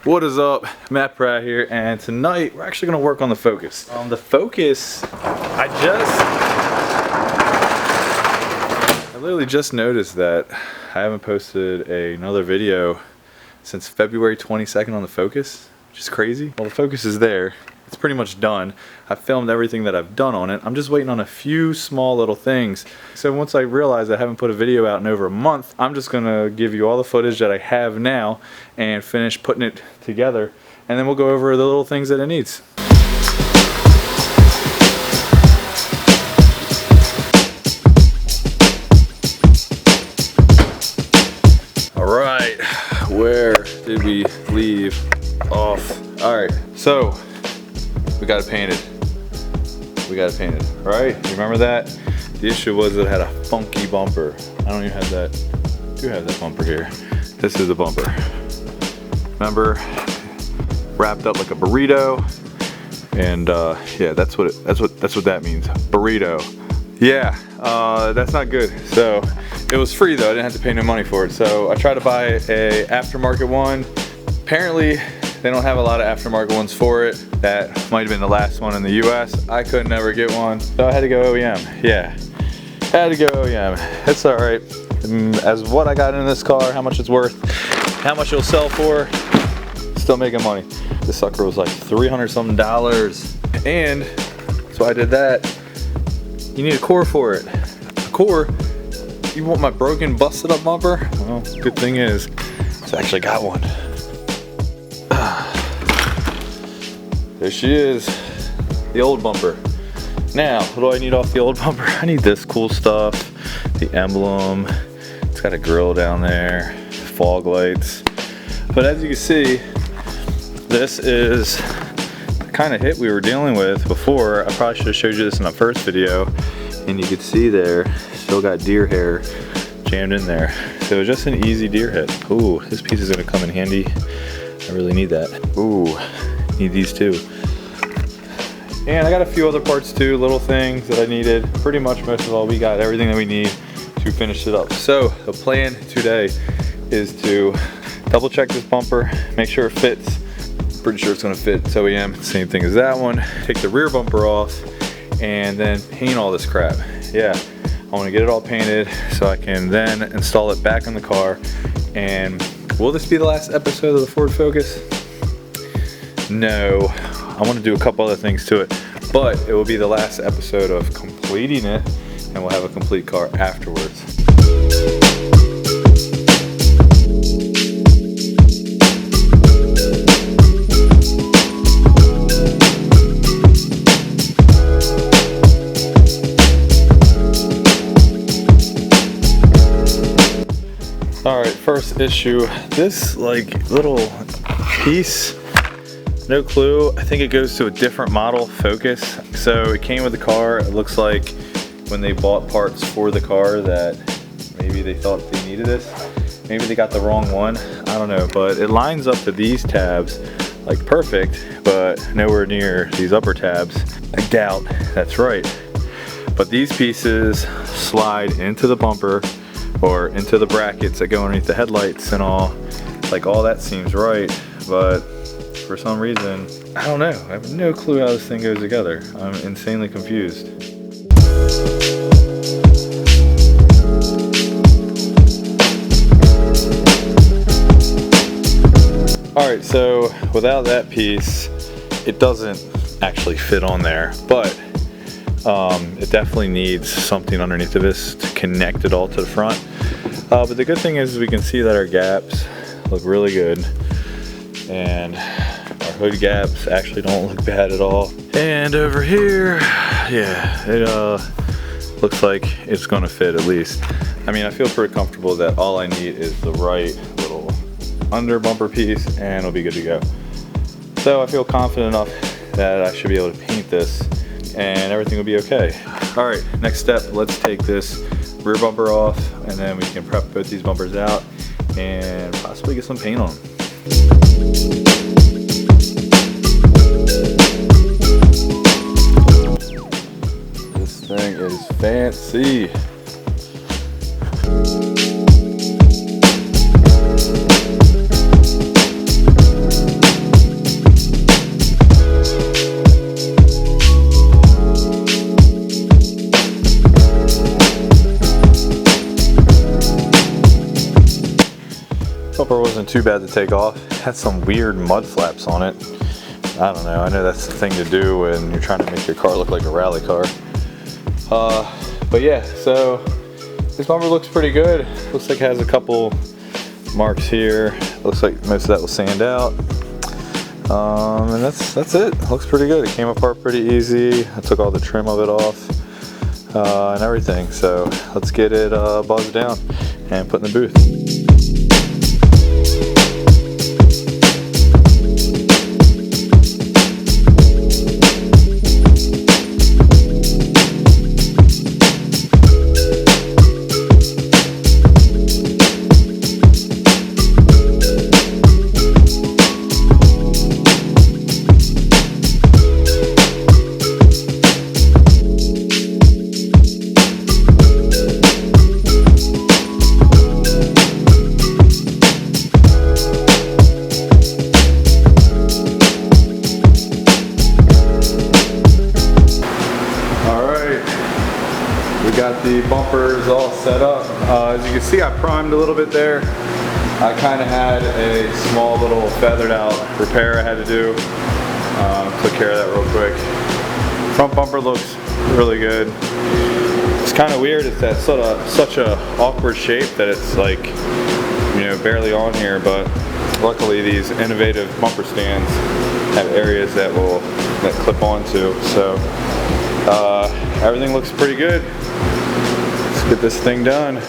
What is up? Matt Pratt here, and tonight we're actually going to work on the Focus. The Focus, I literally just noticed that I haven't posted another video since February 22nd on the Focus, which is crazy. Well, the Focus is there. It's pretty much done. I filmed everything that I've done on it. I'm just waiting on a few small little things. So once I realize I haven't put a video out in over a month, I'm just gonna give you all the footage that I have now and finish putting it together. And then we'll go over the little things that it needs. All right, where did we leave off? All right, so we got it painted. Right? You remember that? The issue was that it had a funky bumper. I don't even have that. I do have that bumper here. This is a bumper. Remember? Wrapped up like a burrito. And yeah, that's what that means. Burrito. Yeah, that's not good. So it was free though. I didn't have to pay no money for it. So I tried to buy a aftermarket one. Apparently, they don't have a lot of aftermarket ones for it. That might have been the last one in the US. I could never get one, so I had to go OEM. Yeah, had to go OEM. It's all right. As what I got in this car, how much it's worth, how much it'll sell for, still making money. This sucker was like $300 something. And so I did that. You need a core for it. A core? You want my broken, busted up bumper? Well, good thing is, I actually got one. There she is, the old bumper. Now, what do I need off the old bumper? I need this cool stuff, the emblem. It's got a grill down there, fog lights. But as you can see, this is the kind of hit we were dealing with before. I probably should have showed you this in the first video, and you could see there, still got deer hair jammed in there. So just an easy deer hit. Ooh, this piece is gonna come in handy. I really need that. Ooh, need these too. And I got a few other parts too, little things that I needed. Pretty much most of all, we got everything that we need to finish it up. So the plan today is to double check this bumper, make sure it fits. Pretty sure it's gonna fit. It's OEM, same thing as that one. Take the rear bumper off and then paint all this crap. Yeah, I wanna get it all painted so I can then install it back in the car. And will this be the last episode of the Ford Focus? No, I want to do a couple other things to it, but it will be the last episode of completing it, and we'll have a complete car afterwards. All right, first issue, this like little piece, no clue. I think it goes to a different model Focus. So it came with the car. It looks like when they bought parts for the car that maybe they thought they needed this. Maybe they got the wrong one. I don't know, but it lines up to these tabs like perfect, but nowhere near these upper tabs. I doubt that's right. But these pieces slide into the bumper or into the brackets that go underneath the headlights and all. Like all that seems right, but for some reason, I don't know. I have no clue how this thing goes together. I'm insanely confused. All right, so without that piece, it doesn't actually fit on there, but it definitely needs something underneath of this to connect it all to the front. But the good thing is we can see that our gaps look really good, and our hood gaps actually don't look bad at all. And over here, yeah, it looks like it's gonna fit at least. I mean, I feel pretty comfortable that all I need is the right little under bumper piece and it'll be good to go. So I feel confident enough that I should be able to paint this and everything will be okay. All right, next step, let's take this rear bumper off and then we can prep both these bumpers out and possibly get some paint on them. This thing is fancy. too bad to take off. Had some weird mud flaps on it. I don't know, I know that's the thing to do when you're trying to make your car look like a rally car. But yeah, so this bumper looks pretty good. Looks like it has a couple marks here. Looks like most of that will sand out. And that's it. Looks pretty good. It came apart pretty easy. I took all the trim of it off and everything. So let's get it buzzed down and put in the booth. Got the bumpers all set up. As you can see, I primed a little bit there. I kind of had a small little feathered out repair I had to do. Took care of that real quick. Front bumper looks really good. It's kind of weird. It's that such a awkward shape that it's like, you know, barely on here. But luckily, these innovative bumper stands have areas that clip onto. So everything looks pretty good. Let's get this thing done.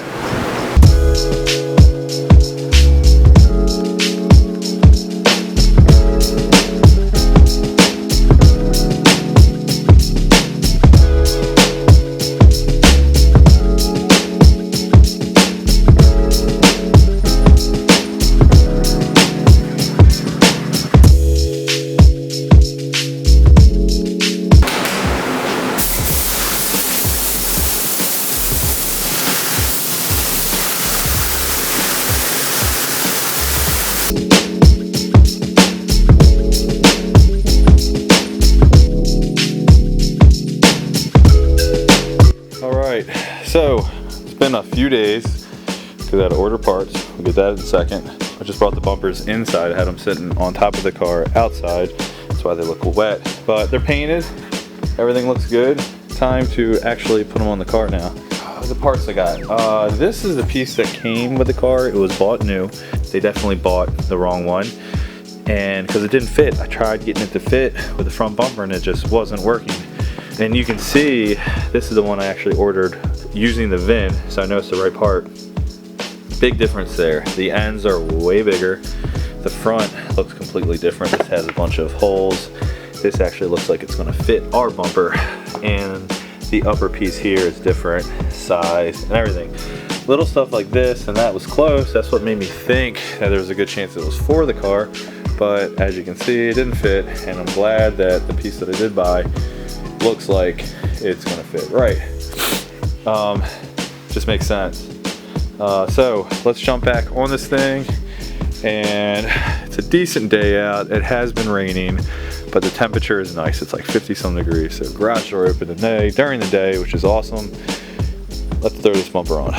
So it's been a few days because I had to order parts. We'll get that in a second. I just brought the bumpers inside. I had them sitting on top of the car outside. That's why they look wet. But they're painted. Everything looks good. Time to actually put them on the car now. The parts I got. This is the piece that came with the car. It was bought new. They definitely bought the wrong one. And because it didn't fit, I tried getting it to fit with the front bumper and it just wasn't working. And you can see this is the one I actually ordered using the VIN, so I know it's the right part. Big difference there. The ends are way bigger. The front looks completely different. This has a bunch of holes. This actually looks like it's gonna fit our bumper. And the upper piece here is different size and everything. Little stuff like this, and that was close. That's what made me think that there was a good chance it was for the car. But as you can see, it didn't fit, and I'm glad that the piece that I did buy looks like it's gonna fit right. Just makes sense. So let's jump back on this thing, and it's a decent day out. It has been raining, but the temperature is nice. It's like 50 some degrees. So garage door open today during the day, which is awesome. Let's throw this bumper on.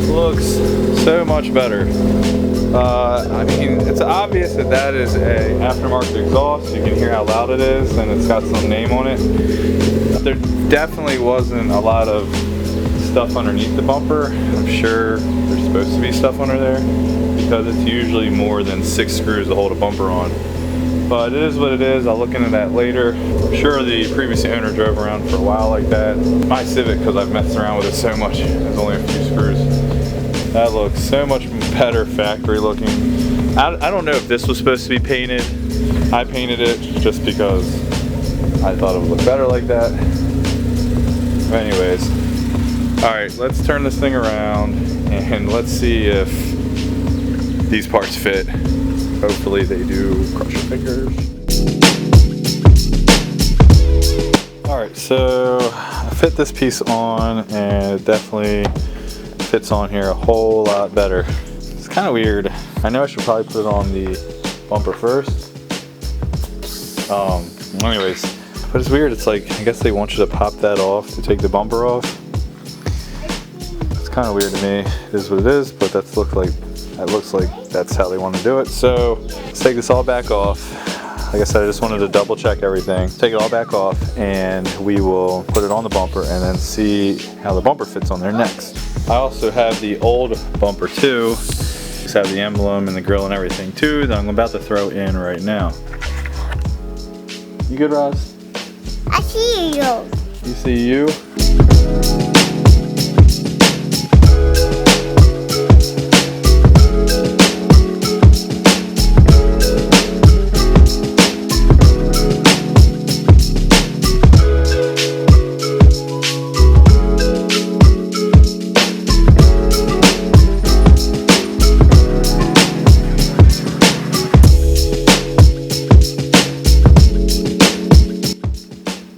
Looks so much better. I mean, it's obvious that that is a aftermarket exhaust. You can hear how loud it is, and it's got some name on it. There definitely wasn't a lot of stuff underneath the bumper. I'm sure there's supposed to be stuff under there because it's usually more than 6 screws to hold a bumper on. but it is what it is. I'll look into that later. I'm sure the previous owner drove around for a while like that. My Civic, because I've messed around with it so much, there's only a few screws. That looks so much better factory looking. I don't know if this was supposed to be painted. I painted it just because I thought it would look better like that. But anyways, all right, let's turn this thing around and let's see if these parts fit. Hopefully they do. Cross your fingers. All right, so I fit this piece on and it definitely fits on here a whole lot better. It's kind of weird. I know I should probably put it on the bumper first. Anyways, but it's weird. It's like, I guess they want you to pop that off to take the bumper off. It's kind of weird to me. It is what it is, but it looks like that's how they want to do it. So let's take this all back off. Like I said, I just wanted to double check everything. Take it all back off and we will put it on the bumper and then see how the bumper fits on there next. I also have the old bumper too. Just have the emblem and the grill and everything too that I'm about to throw in right now. You good, Roz? I see you. You see you?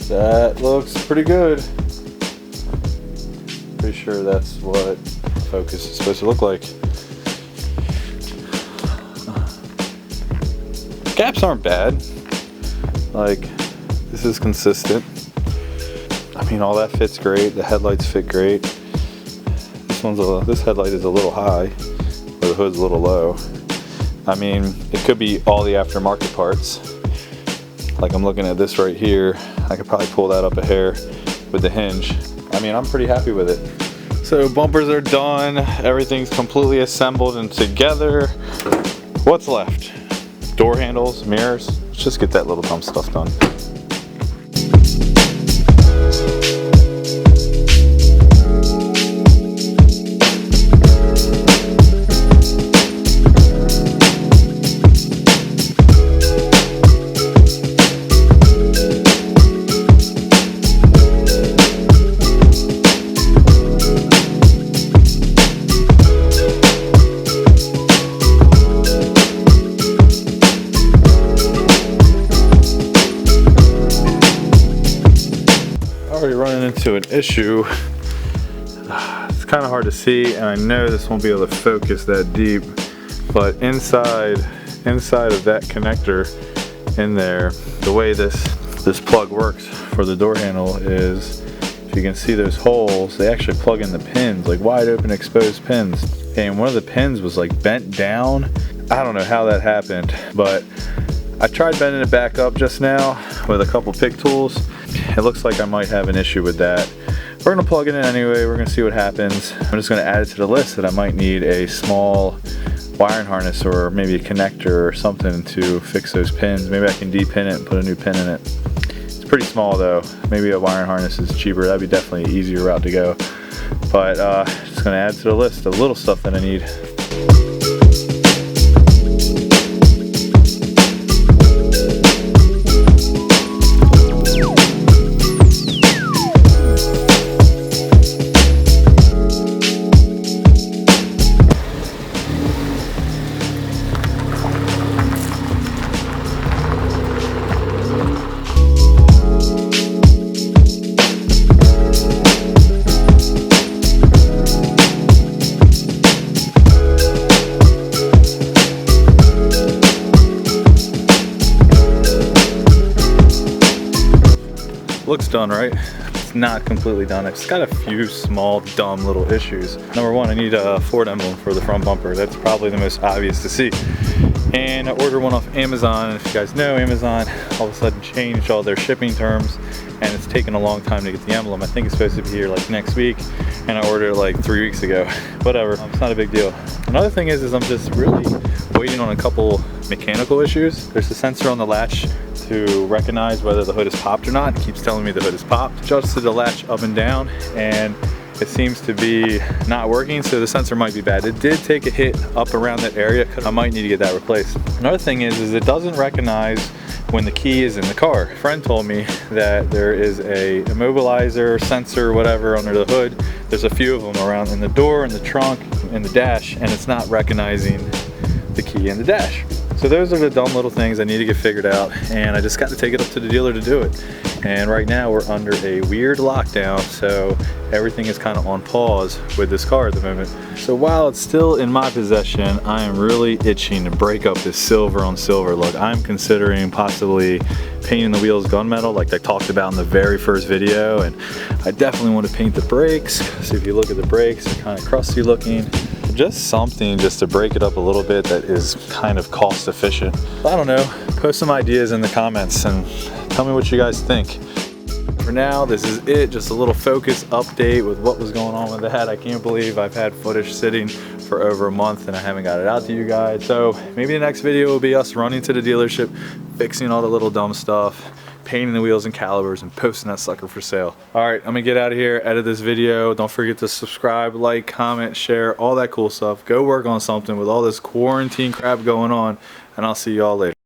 That looks pretty good. Pretty sure that's what Focus is supposed to look like. Gaps aren't bad. Like, this is consistent. I mean, all that fits great. The headlights fit great. This headlight is a little high, or the hood's a little low. I mean, it could be all the aftermarket parts. Like I'm looking at this right here, I could probably pull that up a hair with the hinge. I mean, I'm pretty happy with it. So bumpers are done, everything's completely assembled and together. What's left? Door handles, mirrors. Let's just get that little dumb stuff done. Already running into an issue. It's kind of hard to see, and I know this won't be able to focus that deep, but inside of that connector in there, the way this plug works for the door handle is, if you can see those holes, they actually plug in the pins, like wide open exposed pins, and one of the pins was like bent down. I don't know how that happened, but I tried bending it back up just now with a couple pick tools. It looks like I might have an issue with that. We're gonna plug it in anyway, we're gonna see what happens. I'm just gonna add it to the list that I might need a small wiring harness or maybe a connector or something to fix those pins. Maybe I can de-pin it and put a new pin in it. It's pretty small though. Maybe a wiring harness is cheaper. That'd be definitely an easier route to go. But just gonna add to the list the little stuff that I need. Looks done, right? It's not completely done. It's got a few small, dumb little issues. Number one, I need a Ford emblem for the front bumper. That's probably the most obvious to see. And I ordered one off Amazon, and if you guys know, Amazon all of a sudden changed all their shipping terms, and it's taken a long time to get the emblem. I think it's supposed to be here like next week, and I ordered it like 3 weeks ago. Whatever, it's not a big deal. Another thing is I'm just really waiting on a couple mechanical issues. There's a sensor on the latch to recognize whether the hood is popped or not. It keeps telling me the hood is popped. Adjusted the latch up and down, and it seems to be not working, so the sensor might be bad. It did take a hit up around that area. I might need to get that replaced. Another thing is it doesn't recognize when the key is in the car. A friend told me that there is a immobilizer, sensor, whatever under the hood. There's a few of them around in the door, in the trunk, in the dash, and it's not recognizing the key in the dash. So those are the dumb little things I need to get figured out, and I just got to take it up to the dealer to do it. And right now we're under a weird lockdown, so everything is kind of on pause with this car at the moment. So while it's still in my possession, I am really itching to break up this silver on silver look. I'm considering possibly painting the wheels gunmetal like I talked about in the very first video, and I definitely want to paint the brakes. So if you look at the brakes, they're kind of crusty looking. Just something just to break it up a little bit that is kind of cost efficient. I don't know, post some ideas in the comments and tell me what you guys think. For now, this is it, just a little focus update with what was going on with that. I can't believe I've had footage sitting for over a month and I haven't got it out to you guys. So maybe the next video will be us running to the dealership, fixing all the little dumb stuff, painting the wheels and calipers, and posting that sucker for sale. All right, I'm gonna get out of here, edit this video. Don't forget to subscribe, like, comment, share, all that cool stuff. Go work on something with all this quarantine crap going on, and I'll see y'all later.